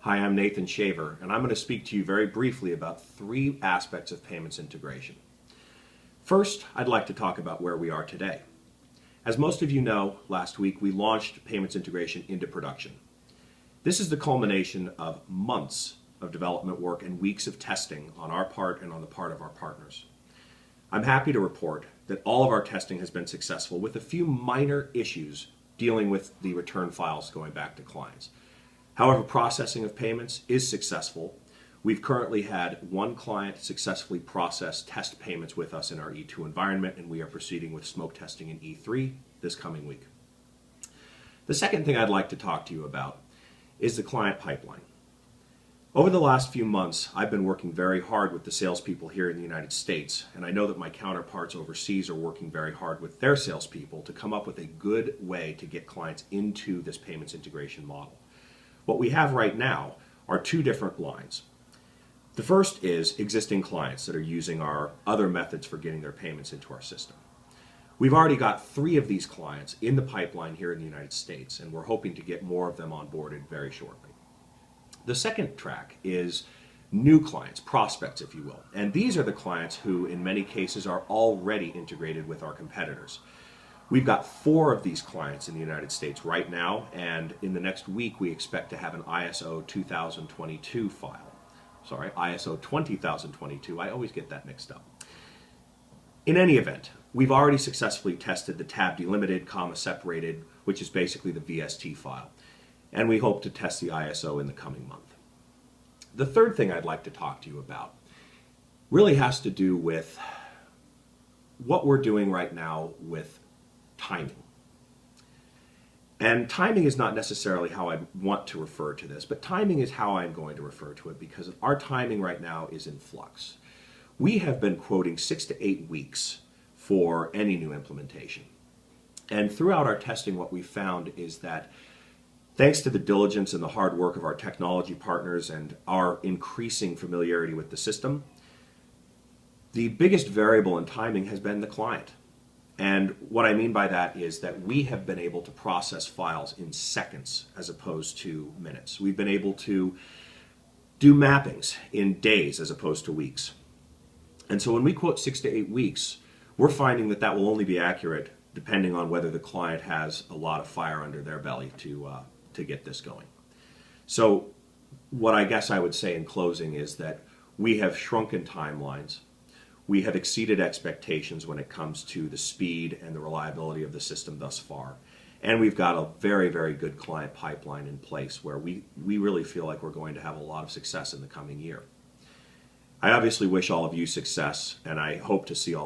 Hi, I'm Nathan Shaver, and I'm going to speak to you very briefly about three aspects of payments integration. First, I'd like to talk about where we are today. As most of you know, last week we launched payments integration into production. This is the culmination of months of development work and weeks of testing on our part and on the part of our partners. I'm happy to report that all of our testing has been successful, with a few minor issues dealing with the return files going back to clients. However, processing of payments is successful. We've currently had one client successfully process test payments with us in our E2 environment, and we are proceeding with smoke testing in E3 this coming week. The second thing I'd like to talk to you about is the client pipeline. Over the last few months, I've been working very hard with the salespeople here in the United States, and I know that my counterparts overseas are working very hard with their salespeople to come up with a good way to get clients into this payments integration model. What we have right now are two different lines. The first is existing clients that are using our other methods for getting their payments into our system. We've already got 3 of these clients in the pipeline here in the United States, and we're hoping to get more of them onboarded very shortly. The second track is new clients, prospects if you will, and these are the clients who in many cases are already integrated with our competitors. We've got 4 of these clients in the United States right now, and in the next week we expect to have an ISO 2022 file. Sorry, ISO 20022, I always get that mixed up. In any event, we've already successfully tested the tab delimited, comma separated, which is basically the VST file, and we hope to test the ISO in the coming month. The third thing I'd like to talk to you about really has to do with what we're doing right now with timing. And timing is not necessarily how I want to refer to this, but timing is how I'm going to refer to it, because our timing right now is in flux. We have been quoting 6 to 8 weeks for any new implementation. And throughout our testing, what we found is that thanks to the diligence and the hard work of our technology partners and our increasing familiarity with the system, the biggest variable in timing has been the client. And what I mean by that is that we have been able to process files in seconds as opposed to minutes. We've been able to do mappings in days as opposed to weeks. And so when we quote 6 to 8 weeks, we're finding that that will only be accurate depending on whether the client has a lot of fire under their belly to get this going. So what I guess I would say in closing is that we have shrunken timelines. We have exceeded expectations when it comes to the speed and the reliability of the system thus far. And we've got a very, very good client pipeline in place where we really feel like we're going to have a lot of success in the coming year. I obviously wish all of you success, and I hope to see all